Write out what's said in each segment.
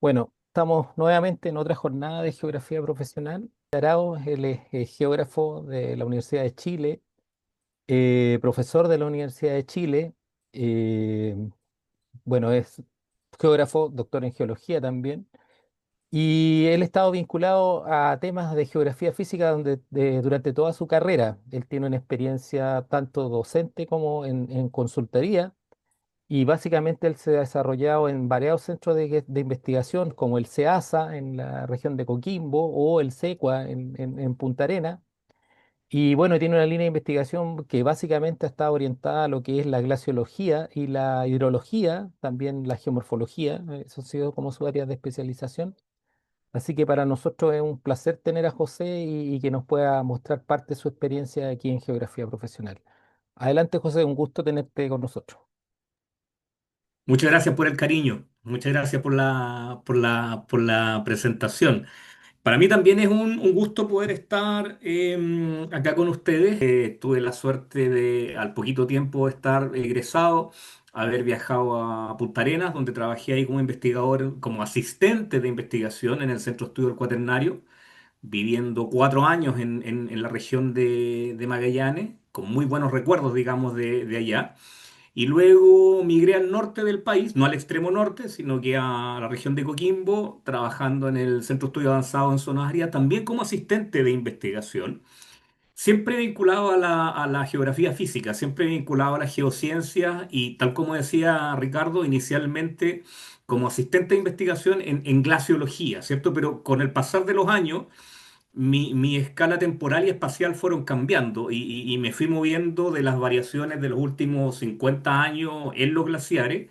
Bueno, estamos nuevamente en otra jornada de geografía profesional. Arauz, él es geógrafo de la Universidad de Chile, profesor de la Universidad de Chile. eh, bueno, es geógrafo, doctor en geología también. Y él ha estado vinculado a temas de geografía física durante toda su carrera. Él tiene una experiencia tanto docente como en consultoría. Y básicamente él se ha desarrollado en variados centros de investigación, como el CEASA en la región de Coquimbo o el SECUA en Punta Arenas. Y bueno, tiene una línea de investigación que básicamente está orientada a lo que es la glaciología y la hidrología, también la geomorfología. Eso ha sido como su área de especialización. Así que para nosotros es un placer tener a José y que nos pueda mostrar parte de su experiencia aquí en geografía profesional. Adelante, José, un gusto tenerte con nosotros. Muchas gracias por el cariño, muchas gracias por la presentación. Para mí también es un gusto poder estar acá con ustedes. Tuve la suerte de al poquito tiempo estar egresado, haber viajado a Punta Arenas, donde trabajé ahí como investigador, como asistente de investigación en el Centro de Estudio del Cuaternario, viviendo 4 años en la región de Magallanes, con muy buenos recuerdos, digamos, de allá. Y luego migré al norte del país, no al extremo norte, sino que a la región de Coquimbo, trabajando en el Centro de Estudio Avanzado en Zonas Áridas, también como asistente de investigación, siempre vinculado a la geografía física, siempre vinculado a las geociencias y tal como decía Ricardo, inicialmente como asistente de investigación en glaciología, ¿cierto? Pero con el pasar de los años mi escala temporal y espacial fueron cambiando y me fui moviendo de las variaciones de los últimos 50 años en los glaciares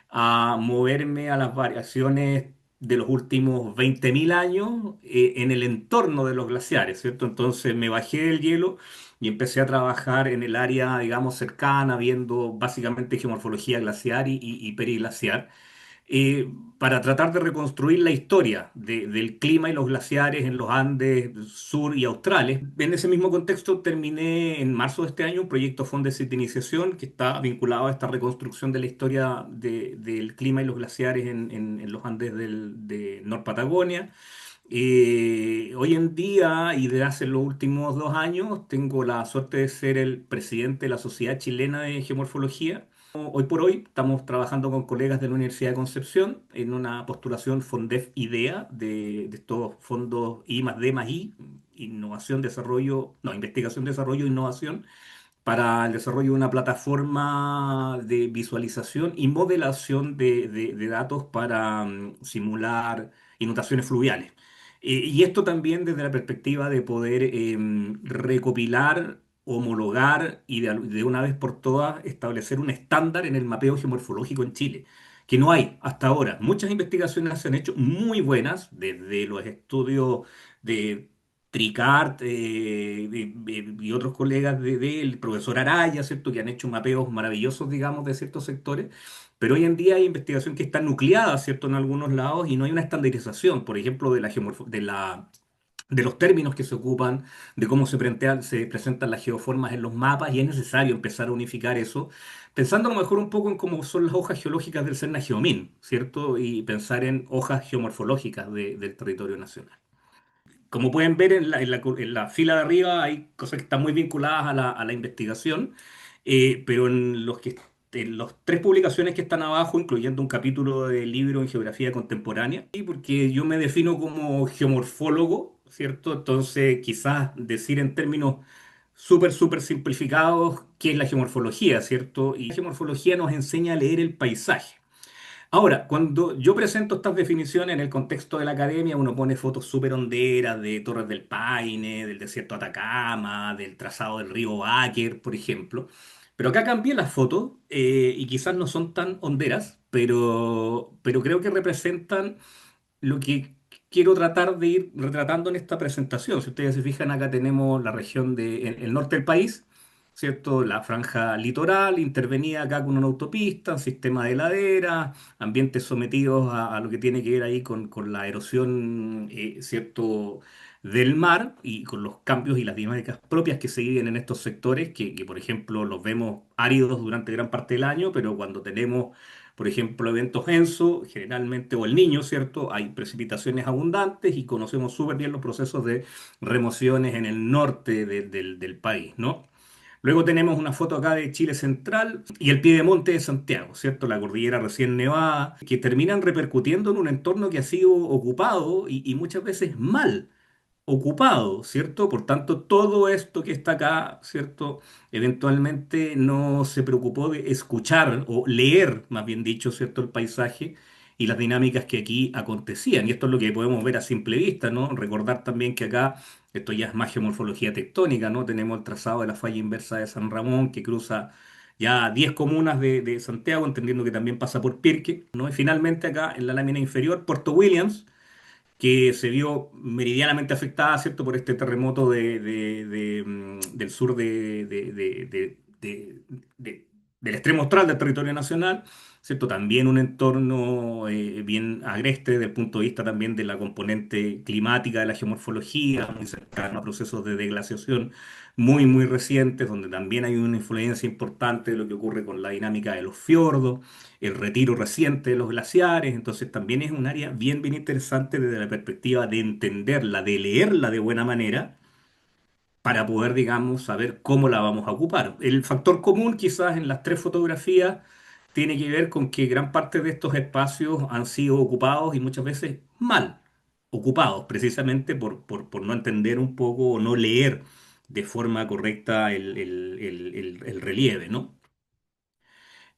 a moverme a las variaciones de los últimos 20.000 años en el entorno de los glaciares, ¿cierto? Entonces me bajé del hielo y empecé a trabajar en el área, digamos, cercana, viendo básicamente geomorfología glaciar y periglaciar eh, para tratar de reconstruir la historia del clima y los glaciares en los Andes sur y australes. En ese mismo contexto terminé en marzo de este año un proyecto Fondesit de iniciación que está vinculado a esta reconstrucción de la historia del clima y los glaciares en los Andes de Nor Patagonia. Hoy en día y desde hace los últimos 2 años tengo la suerte de ser el presidente de la Sociedad Chilena de Geomorfología. Hoy por hoy estamos trabajando con colegas de la Universidad de Concepción en una postulación FONDEF IDEA de estos fondos I más D más I, innovación, desarrollo, no, investigación, desarrollo, innovación, para el desarrollo de una plataforma de visualización y modelación de datos para simular inundaciones fluviales. Y esto también desde la perspectiva de poder recopilar, homologar y de una vez por todas establecer un estándar en el mapeo geomorfológico en Chile, que no hay hasta ahora. Muchas investigaciones se han hecho muy buenas, desde los estudios de Tricart y otros colegas del profesor Araya, ¿cierto? Que han hecho mapeos maravillosos, digamos, de ciertos sectores, pero hoy en día hay investigación que está nucleada, ¿cierto? En algunos lados y no hay una estandarización, por ejemplo, de los términos que se ocupan, de cómo se presentan las geoformas en los mapas, y es necesario empezar a unificar eso, pensando a lo mejor un poco en cómo son las hojas geológicas del Serna Geomin, ¿cierto? Y pensar en hojas geomorfológicas del territorio nacional. Como pueden ver en la fila de arriba hay cosas que están muy vinculadas a la investigación, pero en las tres publicaciones que están abajo, incluyendo un capítulo de libro en geografía contemporánea, y porque yo me defino como geomorfólogo, ¿cierto? Entonces quizás decir en términos súper, súper simplificados qué es la geomorfología, ¿cierto? Y la geomorfología nos enseña a leer el paisaje. Ahora, cuando yo presento estas definiciones en el contexto de la academia, uno pone fotos súper honderas de Torres del Paine, del desierto de Atacama, del trazado del río Báquer, por ejemplo. Pero acá cambié las fotos y quizás no son tan honderas, pero creo que representan lo que quiero tratar de ir retratando en esta presentación. Si ustedes se fijan, acá tenemos la región del el norte del país, ¿cierto? La franja litoral, intervenida acá con una autopista, un sistema de laderas, ambientes sometidos a lo que tiene que ver ahí con la erosión, ¿cierto? del mar y con los cambios y las dinámicas propias que se viven en estos sectores, que, por ejemplo los vemos áridos durante gran parte del año, pero cuando tenemos, por ejemplo, eventos ENSO, generalmente, o el Niño, ¿cierto? Hay precipitaciones abundantes y conocemos súper bien los procesos de remociones en el norte del país, ¿no? Luego tenemos una foto acá de Chile Central y el piedemonte de Santiago, ¿cierto? La cordillera recién nevada, que terminan repercutiendo en un entorno que ha sido ocupado y muchas veces mal ocupado, ¿cierto? Por tanto, todo esto que está acá, ¿cierto? Eventualmente no se preocupó de escuchar o leer, más bien dicho, ¿cierto? El paisaje y las dinámicas que aquí acontecían. Y esto es lo que podemos ver a simple vista, ¿no? Recordar también que acá, esto ya es más geomorfología tectónica, ¿no? Tenemos el trazado de la falla inversa de San Ramón que cruza ya 10 comunas de Santiago, entendiendo que también pasa por Pirque, ¿no? Y finalmente acá en la lámina inferior, Puerto Williams, que se vio meridianamente afectada, ¿cierto?, por este terremoto del sur del extremo austral del territorio nacional, ¿cierto? También un entorno bien agreste desde el punto de vista también de la componente climática de la geomorfología, muy cercano a procesos de deglaciación muy, muy recientes, donde también hay una influencia importante de lo que ocurre con la dinámica de los fiordos, el retiro reciente de los glaciares, entonces también es un área bien, bien interesante desde la perspectiva de entenderla, de leerla de buena manera, para poder, digamos, saber cómo la vamos a ocupar. El factor común quizás en las tres fotografías tiene que ver con que gran parte de estos espacios han sido ocupados y muchas veces mal ocupados, precisamente por no entender un poco o no leer de forma correcta el relieve, ¿no?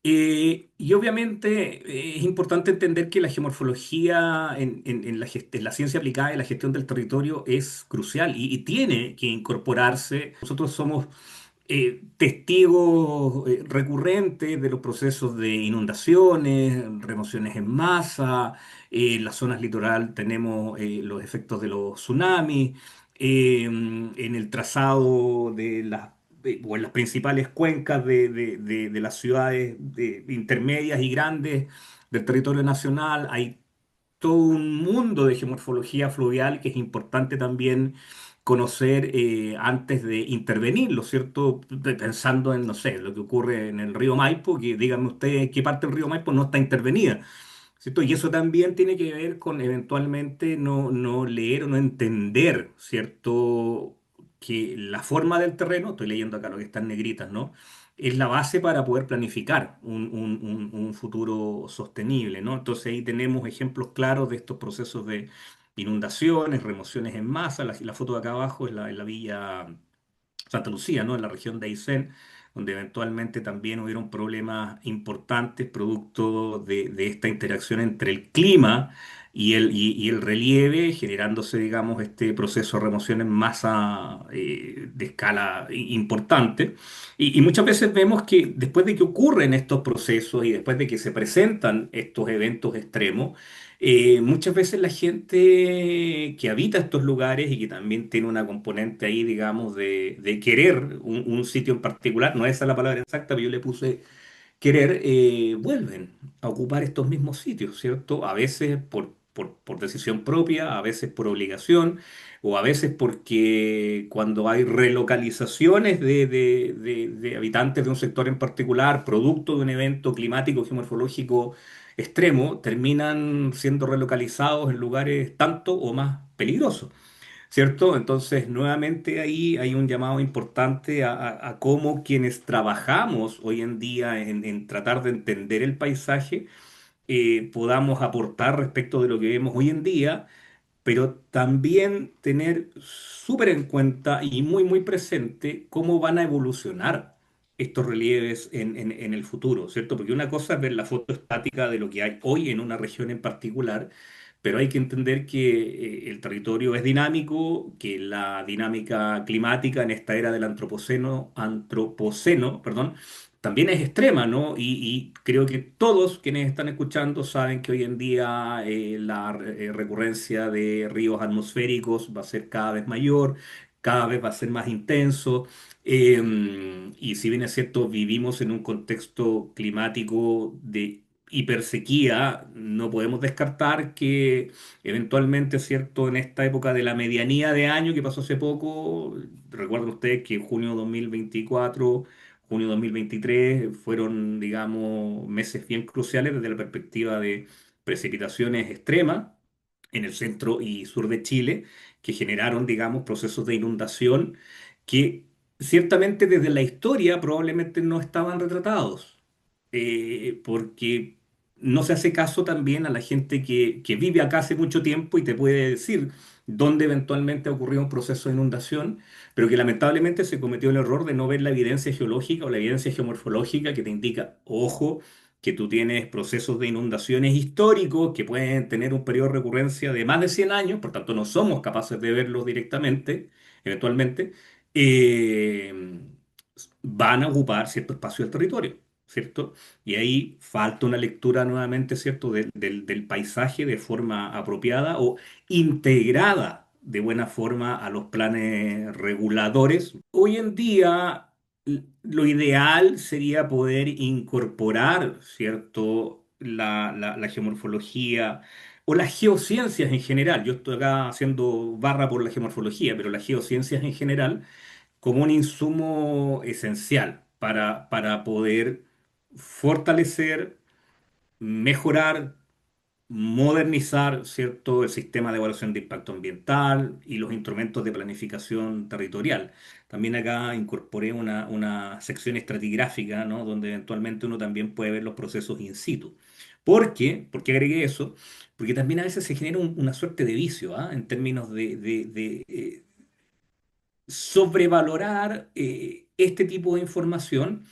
Y obviamente es importante entender que la geomorfología en la ciencia aplicada y la gestión del territorio es crucial y tiene que incorporarse. Nosotros somos testigos recurrentes de los procesos de inundaciones, remociones en masa, en las zonas litoral tenemos los efectos de los tsunamis, en el trazado de o en las principales cuencas de las ciudades intermedias y grandes del territorio nacional hay todo un mundo de geomorfología fluvial que es importante también conocer antes de intervenir, ¿lo cierto? Pensando en, no sé, lo que ocurre en el río Maipo, que díganme ustedes qué parte del río Maipo no está intervenida, ¿cierto? Y eso también tiene que ver con eventualmente no leer o no entender, ¿cierto? Que la forma del terreno, estoy leyendo acá lo que está en negritas, ¿no? Es la base para poder planificar un futuro sostenible, ¿no? Entonces ahí tenemos ejemplos claros de estos procesos de inundaciones, remociones en masa. La foto de acá abajo es la villa Santa Lucía, ¿no? En la región de Aysén, donde eventualmente también hubieron problemas importantes producto de esta interacción entre el clima y el relieve, generándose, digamos, este proceso de remoción en masa de escala importante. Y muchas veces vemos que después de que ocurren estos procesos y después de que se presentan estos eventos extremos, muchas veces la gente que habita estos lugares y que también tiene una componente ahí, digamos, de querer un sitio en particular, no esa es la palabra exacta, pero yo le puse querer, vuelven a ocupar estos mismos sitios, ¿cierto? A veces por decisión propia, a veces por obligación, o a veces porque cuando hay relocalizaciones de habitantes de un sector en particular, producto de un evento climático, geomorfológico extremo, terminan siendo relocalizados en lugares tanto o más peligrosos. ¿Cierto? Entonces, nuevamente ahí hay un llamado importante a cómo quienes trabajamos hoy en día en tratar de entender el paisaje, podamos aportar respecto de lo que vemos hoy en día, pero también tener súper en cuenta y muy, muy presente cómo van a evolucionar estos relieves en el futuro, ¿cierto? Porque una cosa es ver la foto estática de lo que hay hoy en una región en particular, pero hay que entender que el territorio es dinámico, que la dinámica climática en esta era del antropoceno, perdón, también es extrema, ¿no? Y creo que todos quienes están escuchando saben que hoy en día la recurrencia de ríos atmosféricos va a ser cada vez mayor, cada vez va a ser más intenso. Y si bien es cierto, vivimos en un contexto climático de hipersequía, no podemos descartar que eventualmente, ¿cierto? En esta época de la medianía de año que pasó hace poco, recuerden ustedes que junio 2024, junio 2023 fueron, digamos, meses bien cruciales desde la perspectiva de precipitaciones extremas en el centro y sur de Chile, que generaron, digamos, procesos de inundación que ciertamente desde la historia probablemente no estaban retratados, porque no se hace caso también a la gente que vive acá hace mucho tiempo y te puede decir dónde eventualmente ocurrió un proceso de inundación, pero que lamentablemente se cometió el error de no ver la evidencia geológica o la evidencia geomorfológica que te indica, ojo, que tú tienes procesos de inundaciones históricos que pueden tener un periodo de recurrencia de más de 100 años, por tanto no somos capaces de verlos directamente, eventualmente, eh, van a ocupar cierto espacio del territorio, ¿cierto? Y ahí falta una lectura nuevamente, ¿cierto?, del paisaje de forma apropiada o integrada de buena forma a los planes reguladores. Hoy en día, lo ideal sería poder incorporar, ¿cierto?, la geomorfología o las geociencias en general. Yo estoy acá haciendo barra por la geomorfología, pero las geociencias en general como un insumo esencial para poder fortalecer, mejorar, modernizar, ¿cierto?, el sistema de evaluación de impacto ambiental y los instrumentos de planificación territorial. También acá incorporé una sección estratigráfica, ¿no?, donde eventualmente uno también puede ver los procesos in situ. ¿Por qué agregué eso? Porque también a veces se genera una suerte de vicio, ¿ah? En términos de sobrevalorar este tipo de información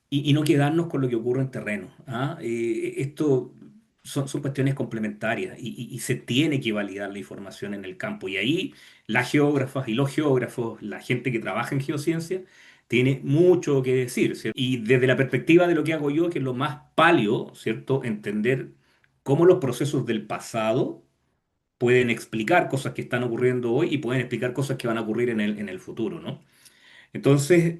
y no quedarnos con lo que ocurre en terreno. ¿Ah? Esto son cuestiones complementarias y se tiene que validar la información en el campo. Y ahí las geógrafas y los geógrafos, la gente que trabaja en geociencia, tiene mucho que decir, ¿cierto? Y desde la perspectiva de lo que hago yo, que es lo más palio, ¿cierto? Entender cómo los procesos del pasado pueden explicar cosas que están ocurriendo hoy y pueden explicar cosas que van a ocurrir en el futuro, ¿no? Entonces,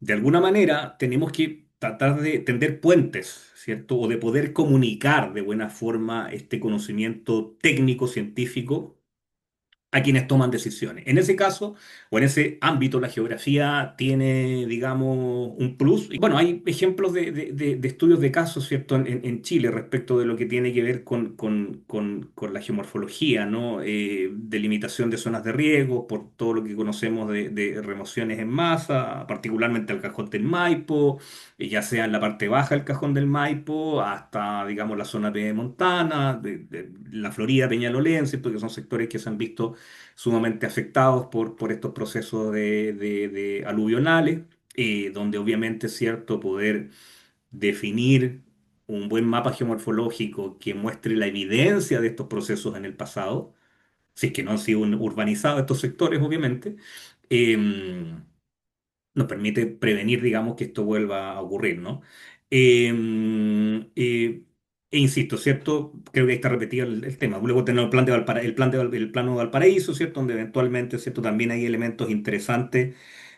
de alguna manera, tenemos que tratar de tender puentes, ¿cierto? O de poder comunicar de buena forma este conocimiento técnico, científico, a quienes toman decisiones. En ese caso, o en ese ámbito, la geografía tiene, digamos, un plus. Y bueno, hay ejemplos de estudios de casos, ¿cierto?, en Chile respecto de lo que tiene que ver con la geomorfología, ¿no? Delimitación de zonas de riesgo, por todo lo que conocemos de remociones en masa, particularmente el cajón del Maipo, ya sea en la parte baja del cajón del Maipo, hasta, digamos, la zona pedemontana, de la Florida, Peñalolén, ¿cierto?, que son sectores que se han visto sumamente afectados por estos procesos de aluvionales, donde obviamente es cierto poder definir un buen mapa geomorfológico que muestre la evidencia de estos procesos en el pasado, si es que no han sido urbanizados estos sectores, obviamente, eh, nos permite prevenir, digamos, que esto vuelva a ocurrir, ¿no? Eh, eh, e insisto, ¿cierto? Creo que ahí está repetido el tema. Luego tenemos el plano de Valparaíso, ¿cierto? Donde eventualmente, ¿cierto? También hay elementos interesantes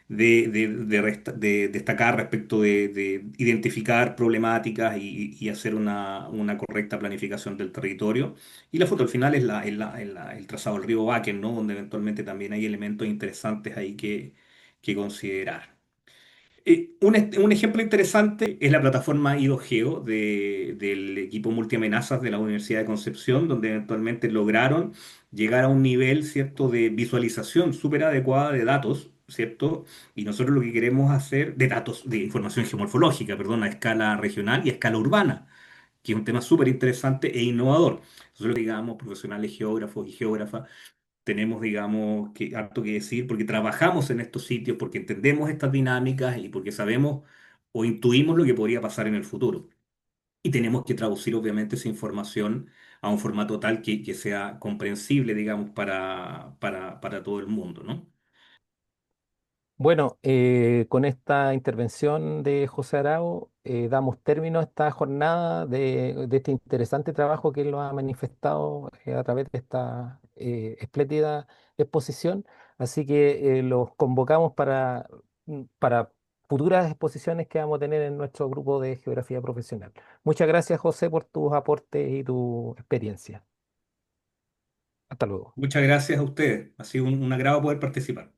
de destacar respecto de identificar problemáticas y hacer una correcta planificación del territorio. Y la foto al final es el trazado del río Baquen, ¿no? Donde eventualmente también hay elementos interesantes ahí que considerar. Un ejemplo interesante es la plataforma IDOGEO del equipo multiamenazas de la Universidad de Concepción, donde eventualmente lograron llegar a un nivel, ¿cierto?, de visualización súper adecuada de datos, ¿cierto? Y nosotros lo que queremos hacer, de datos, de información geomorfológica, perdón, a escala regional y a escala urbana, que es un tema súper interesante e innovador. Nosotros, digamos, profesionales geógrafos y geógrafas, tenemos, digamos, que harto que decir porque trabajamos en estos sitios, porque entendemos estas dinámicas y porque sabemos o intuimos lo que podría pasar en el futuro. Y tenemos que traducir, obviamente, esa información a un formato tal que sea comprensible, digamos, para todo el mundo, ¿no? Bueno, con esta intervención de José Arao, damos término a esta jornada de este interesante trabajo que él lo ha manifestado a través de esta espléndida exposición. Así que los convocamos para futuras exposiciones que vamos a tener en nuestro grupo de geografía profesional. Muchas gracias, José, por tus aportes y tu experiencia. Hasta luego. Muchas gracias a ustedes. Ha sido un agrado poder participar.